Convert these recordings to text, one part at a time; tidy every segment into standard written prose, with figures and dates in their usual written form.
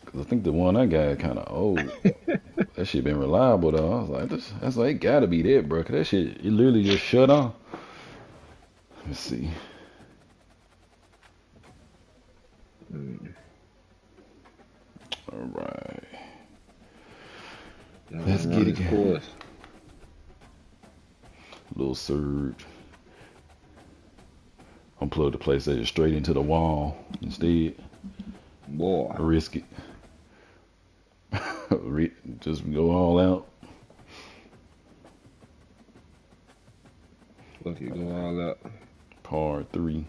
'Cause I think the one I got kind of old. That shit been reliable though. I was like, that's like it gotta be that, bro. 'Cause that shit, it literally just shut off. Let's see. Mm. All right, Gotta let's run get it. his course. Little surge. Unplug the PlayStation straight into the wall instead. Boy, Risk it. Just go all out. fuck it, go all out. Par three.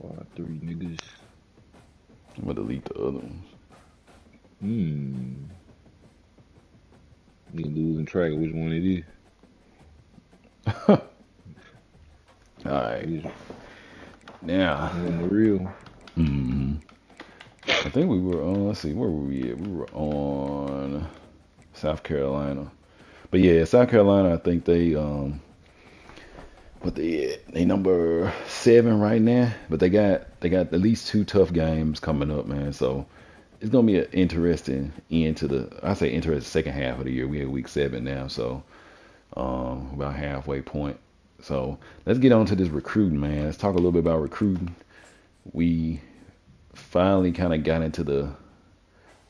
Part three niggas. I'm gonna delete the other ones. Hmm. You losing track of which one it is. All right, Which now. one the real? hmm I think we were on. Let's see, where were we at? We were on South Carolina. But yeah, South Carolina. I think but they number 7 right now. But they got at least 2 tough games coming up, man. So it's gonna be an interesting end to the. I say interesting second half of the year. We had week 7 now, so about halfway point. So let's get on to this recruiting, man. Let's talk a little bit about recruiting. We finally kind of got into the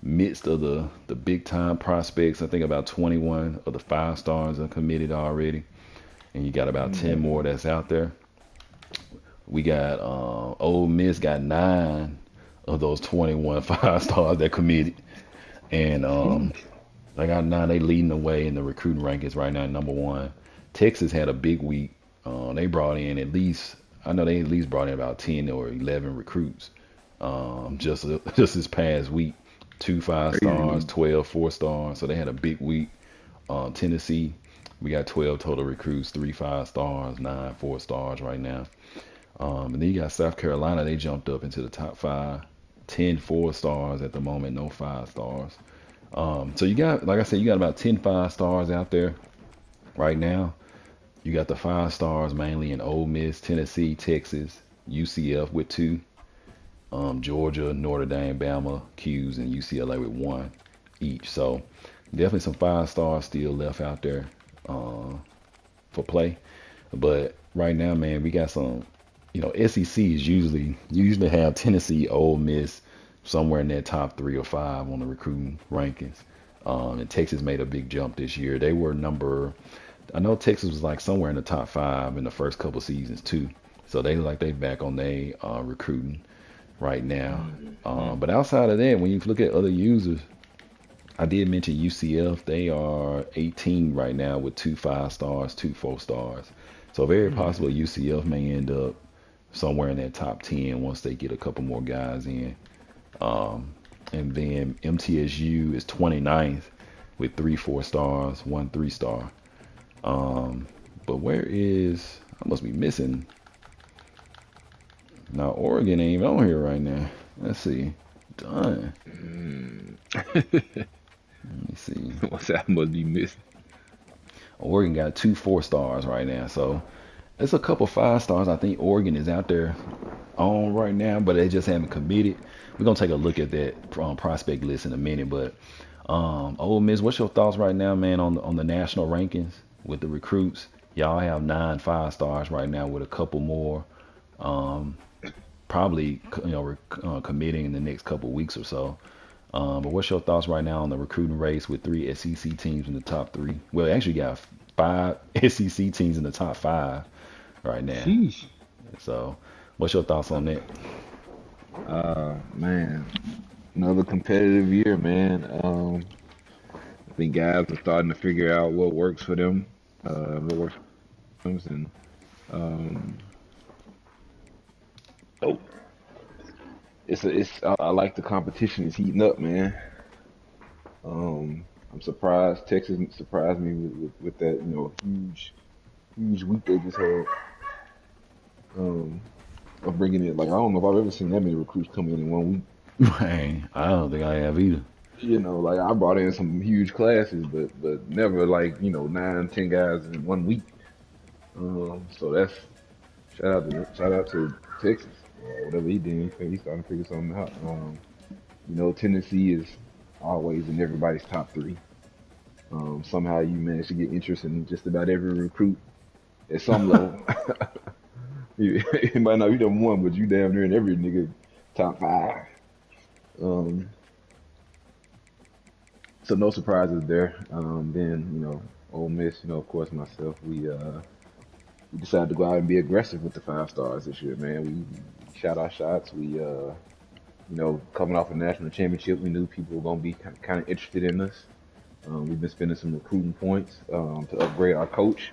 midst of the big time prospects. I think about 21 of the 5 stars are committed already, and you got about 10 Mm. more that's out there. We got Ole Miss got 9 of those 21 5 stars that committed, and Sheesh. they got 9. They leading the way in the recruiting rankings right now, number one. Texas had a big week. They brought in at least, I know they at least brought in about 10 or 11 recruits just this past week. 2 5 stars, Crazy. 12 4 stars. So they had a big week. Tennessee, we got 12 total recruits, 3 5 stars, 9 4 stars right now. And then you got South Carolina. They jumped up into the top 5, 10 4 stars at the moment, no 5 stars. So you got, like I said, you got about 10 5 stars out there right now. You got the 5 stars mainly in Ole Miss, Tennessee, Texas, UCF with 2, Georgia, Notre Dame, Bama, Q's, and UCLA with 1 each. So definitely some 5 stars still left out there uh, for play. But right now, man, we got some. SEC is usually you usually have Tennessee, Ole Miss somewhere in that top 3 or 5 on the recruiting rankings. And Texas made a big jump this year. They were number. I know Texas was like somewhere in the top 5 in the first couple seasons too. So they back on their recruiting right now. Mm-hmm. But outside of that, when you look at other users, I did mention UCF. They are 18 right now with 2 5 stars, 2 4 stars. So very possible Mm. UCF may end up somewhere in that top 10 once they get a couple more guys in. Um, and then MTSU is 29th with 3 4 stars, 1 3 star. Um, but where is, I must be missing. Now Oregon ain't even on here right now. Let's see. Done. Mm. Let me see. What's that? Must be missing. Oregon got 2 4 stars right now. So it's a couple 5 stars. I think Oregon is out there on right now, but they just haven't committed. We're gonna take a look at that prospect list in a minute. But Ole Miss, what's your thoughts right now, man, on the national rankings with the recruits? Y'all have 9 5 stars right now with a couple more. Um, Probably committing in the next couple weeks or so. But what's your thoughts right now on the recruiting race with 3 SEC teams in the top 3? Well, actually got 5 SEC teams in the top 5 right now. Sheesh. So, what's your thoughts on that? Man, another competitive year, man. I think guys are starting to figure out what works for them, what works for them, and um, oh, I like the competition is heating up, man. I'm surprised Texas surprised me with that, huge week they just had. Um, of bringing it like I don't know if I've ever seen that many recruits come in 1 week. Man, I don't think I have either. Like I brought in some huge classes, but never like 9, 10 guys in 1 week. So that's shout out to Texas. whatever he did, he's starting to figure something out. Tennessee is always in everybody's top three. Somehow you manage to get interest in just about every recruit at some level. You might not be number one, but you damn near in every nigga top five. Um, so no surprises there. Then Ole Miss, of course myself, we decided to go out and be aggressive with the 5 stars this year, man. We shot our shots. Coming off a national championship, we knew people were gonna be kind of interested in us. We've been spending some recruiting points to upgrade our coach.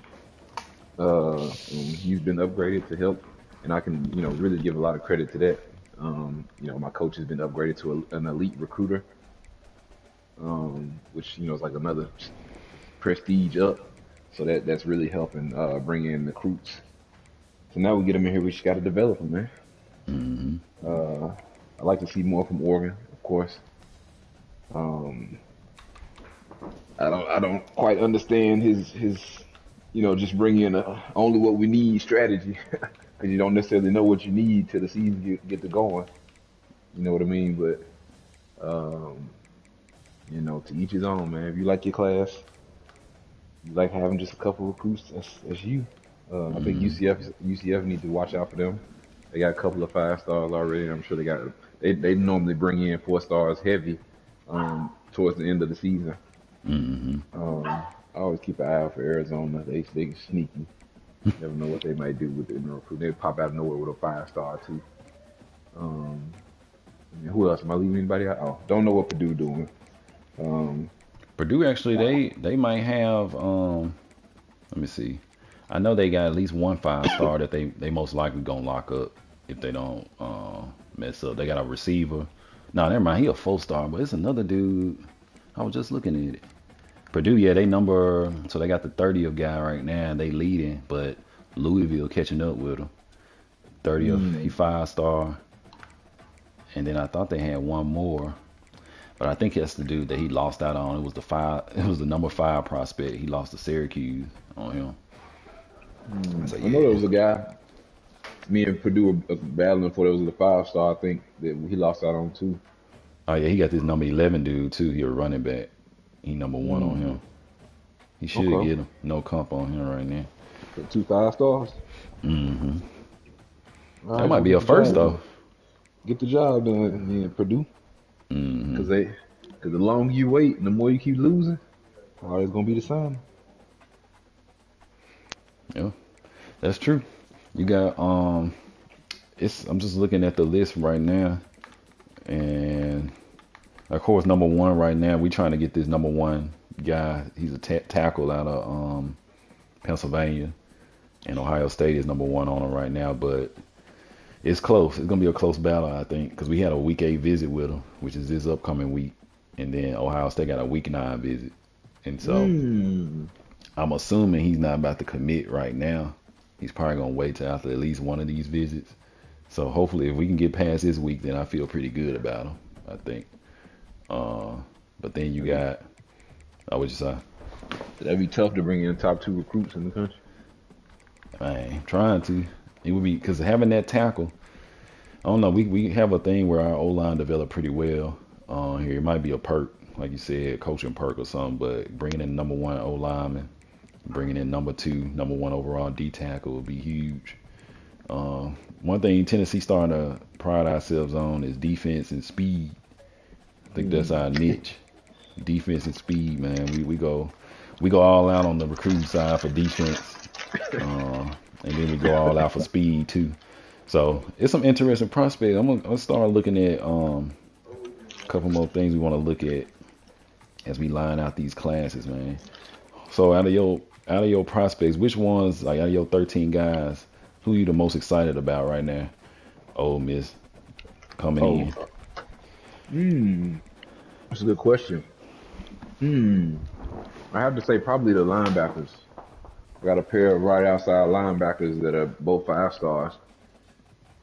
He's been upgraded to help, and I can, really give a lot of credit to that. My coach has been upgraded to an elite recruiter, which is like another prestige up. So that's really helping bring in recruits. So now we get them in here. We just got to develop them, man. Mm-hmm. I like to see more from Oregon, of course. Um, I don't quite understand his just bring in only what we need strategy because you don't necessarily know what you need till the season get to going. You know what I mean? But um, to each his own, man. If you like your class, you like having just a couple recruits. That's you. I think Mm-hmm. UCF need to watch out for them. They got a couple of 5 stars already. I'm sure they normally bring in 4 stars heavy towards the end of the season. Mm-hmm. I always keep an eye out for Arizona. They sneaky. Never know what they might do with it. They pop out of nowhere with a 5 star too. Um, and who else? Am I leaving anybody out? Oh, don't know what Purdue doing. Um, Purdue actually they might have let me see. I know they got at least one 5 star that they most likely gonna lock up if they don't mess up. They got a receiver. No, never mind. He a 4 star, but it's another dude. I was just looking at it. Purdue, yeah, they number so they got the 30th guy right now. They leading, but Louisville catching up with them. 30th, he mm, 5 star, and then I thought they had one more, but I think that's the dude that he lost out on. It was the five. It was the number 5 prospect. He lost to Syracuse on him. I said, I know there yeah. was a guy. Me and Purdue were battling for. There was a 5 star. I think that he lost out on too. Oh yeah, he got this number 11 dude too. He a running back. He number 1 on Mm, him. He should okay. get him. No comp on him right now. So 2 5 stars. Hmm. All That right, might go be get a the first job though. done. Get the job done, yeah, Purdue. Hmm. Because the longer you wait and the more you keep losing, it's gonna be the same. Yeah, that's true. You got it's. I'm just looking at the list right now, and of course, number 1 right now, we trying to get this number 1 guy. He's a tackle out of Pennsylvania, and Ohio State is number 1 on him right now. But it's close. It's gonna be a close battle, I think, because we had a week 8 visit with him, which is this upcoming week, and then Ohio State got a week 9 visit, and so Mm. I'm assuming he's not about to commit right now. He's probably gonna wait till after at least one of these visits. So hopefully, if we can get past this week, then I feel pretty good about him. I think. Uh, but then you got, I would just say, That'd be tough to bring in top 2 recruits in the country. I ain't trying to. It would be because having that tackle. I don't know. We have a thing where our O line developed pretty well. Here it might be a perk, like you said, coaching perk or something. But bringing in number 1 O lineman, bringing in number 2, number 1 overall D tackle would be huge. One thing Tennessee starting to pride ourselves on is defense and speed. I think that's Mm. our niche. Defense and speed, man. We go all out on the recruiting side for defense, and then we go all out for speed too. So it's some interesting prospects. I'm gonna start looking at a couple more things we want to look at as we line out these classes, man. So out of your prospects, which ones like out of your 13 guys, who you the most excited about right now? Ole Miss coming Oh, in. that's a good question. Hmm. I have to say probably the linebackers. I got a pair of right outside linebackers that are both 5 stars.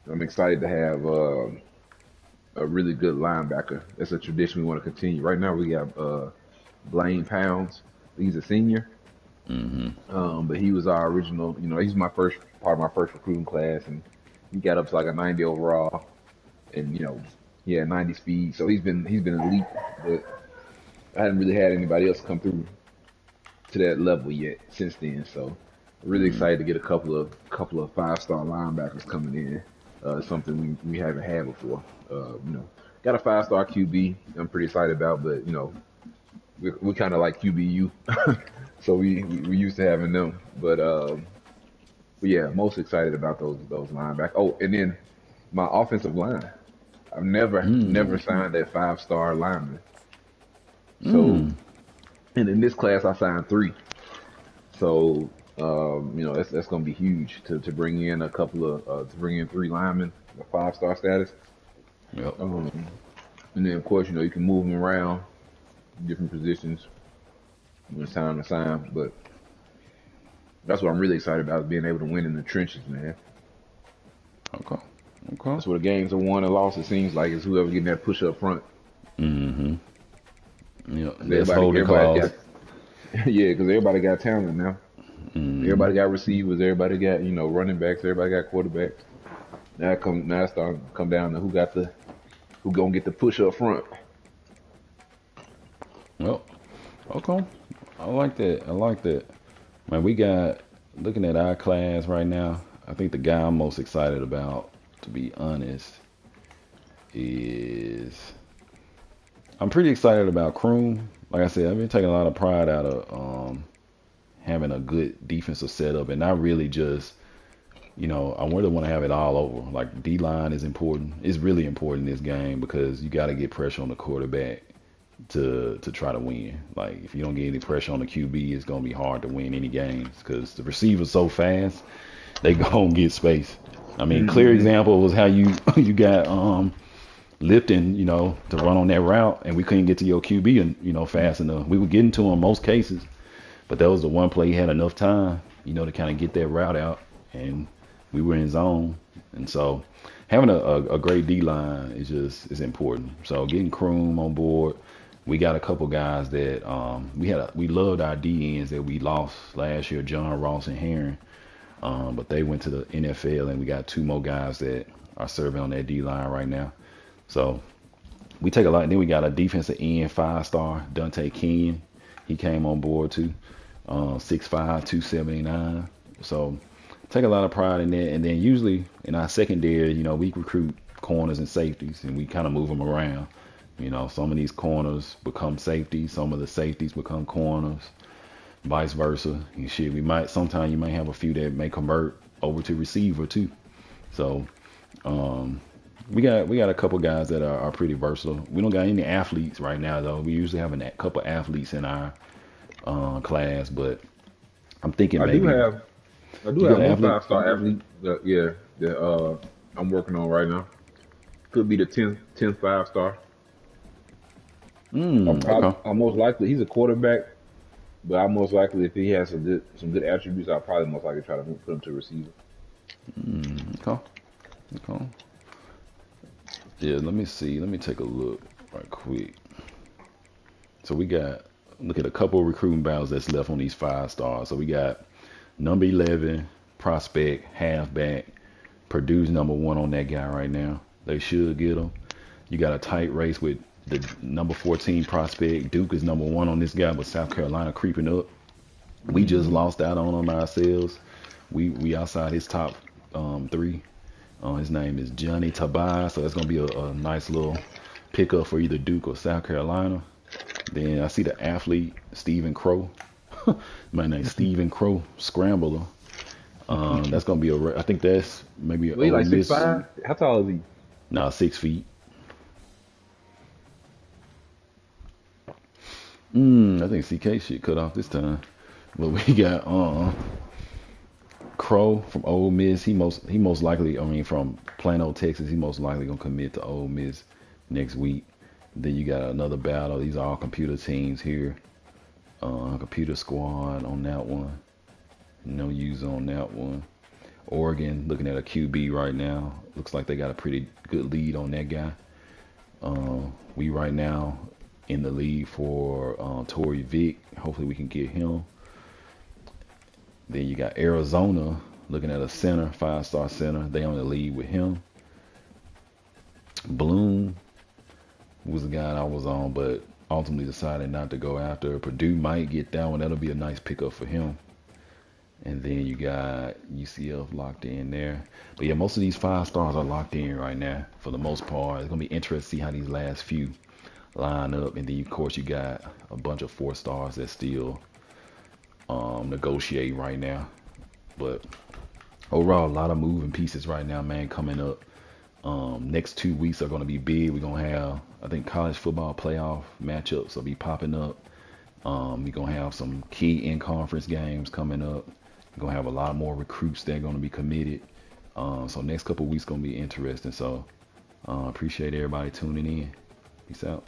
I'm excited to have a really good linebacker. That's a tradition we want to continue. Right now we got Blaine Pounds. He's a senior, Hmm. but he was our original. He's my first part of my first recruiting class, and He got up to like a 90 overall, and he had 90 speed. So he's been elite, but I hadn't really had anybody else come through to that level yet since then. So really Mm, excited to get a couple of 5-star linebackers coming in. Something we haven't had before. Got a 5-star QB. I'm pretty excited about, but we kind of like QBU, so we used to having them. But yeah, most excited about those linebackers. Oh, and then my offensive line. I've never mm, signed that 5-star lineman. So, mm. and in this class, I signed 3. So, that's going to be huge to bring in to bring in 3 linemen, a 5-star status. Yep. Um, and then of course, you can move them around different positions when it's time to sign. But that's what I'm really excited about, is being able to win in the trenches, man. Okay. Okay. That's where the games are won and lost. It seems like, is whoever getting that push up front. Mm-hmm. Yep. 'Cause That's everybody, holding everybody calls. got, yeah, because everybody got talent now. Mm-hmm. Everybody got receivers. Everybody got running backs. Everybody got quarterbacks. Now it's starting to come down to who gonna get the push up front. Well, okay. I like that. I like that. Man, we got looking at our class right now. I think the guy I'm most excited about, to be honest, is I'm pretty excited about Kroom. Like I said, I've been taking a lot of pride out of having a good defensive setup, and not really just I really want to have it all over. Like D line is important. It's really important in this game because you got to get pressure on the quarterback to try to win. Like if you don't get any pressure on the QB, it's gonna be hard to win any games because the receivers so fast they gonna get space. I mean, clear Mm-hmm. example was how you you got Lipton, to run on that route, and we couldn't get to your QB and fast enough. We were getting to him most cases, but that was the one play he had enough time, to kind of get that route out, and we were in zone. And so having a great D line is important. So getting Kroom on board, we got a couple guys that we loved our D ends that we lost last year, John Ross and Heron, but they went to the NFL, and we got 2 more guys that are serving on that D line right now. So we take a lot. And then we got a defensive end 5-star, Dante Kenyon. He came on board too. 6'5", 279. So take a lot of pride in that. And then usually in our secondary, we recruit corners and safeties, and we kind of move them around. Some of these corners become safeties, some of the safeties become corners, vice versa. And shit, sometimes you might have a few that may convert over to receiver too. So um, we got a couple guys that are pretty versatile. We don't got any athletes right now though. We usually have a couple athletes in our class, but I'm thinking I do maybe have I do you got have an one athlete. 5-star athlete that I'm working on right now. Could be the 10th 5-star. Okay. I most likely, he's a quarterback, but I most likely, if he has some good attributes, I'll probably most likely try to put him to receiver. Okay. Okay. Yeah, let me see. Let me take a look right quick. So we got look at a couple of recruiting battles that's left on these 5 stars. So we got number 11 prospect halfback. Purdue's number 1 on that guy right now. They should get him. You got a tight race with the number 14 prospect. Duke is number 1 on this guy, but South Carolina creeping up. We just Mm-hmm. lost out on him ourselves. We outside his top 3. His name is Johnny Tobias, so that's gonna be a nice little pickup for either Duke or South Carolina. Then I see the athlete Stephen Crow. My name Stephen Crow, scrambler. That's gonna be I think that's maybe an Well, he Ole like six Miss. five. How tall is he? Now 6 feet. I think CK shit cut off this time. But we got Crow from Ole Miss. He most likely, I mean, from Plano, Texas. He most likely gonna commit to Ole Miss next week. Then you got another battle. These are all computer teams here. Computer squad on that one. No user on that one. Oregon looking at a QB right now. Looks like they got a pretty good lead on that guy. We right now in the lead for Torrey Vick. Hopefully we can get him. Then you got Arizona. Looking at a center, 5-star center. They on the lead with him. Bloom was the guy I was on, but ultimately decided not to go after. Purdue might get that one. That'll be a nice pickup for him. And then you got UCF locked in there. But yeah, most of these 5-stars are locked in right now for the most part. It's gonna be interesting to see how these last few line up. And then of course you got a bunch of 4-stars that still negotiate right now. But overall, a lot of moving pieces right now, man, coming up. Next 2 weeks are going to be big. We're going to have, I think, college football playoff matchups will be popping up. We're going to have some key in-conference games coming up. We're going to have a lot more recruits that are going to be committed. So next couple weeks going to be interesting. So appreciate everybody tuning in. Peace out.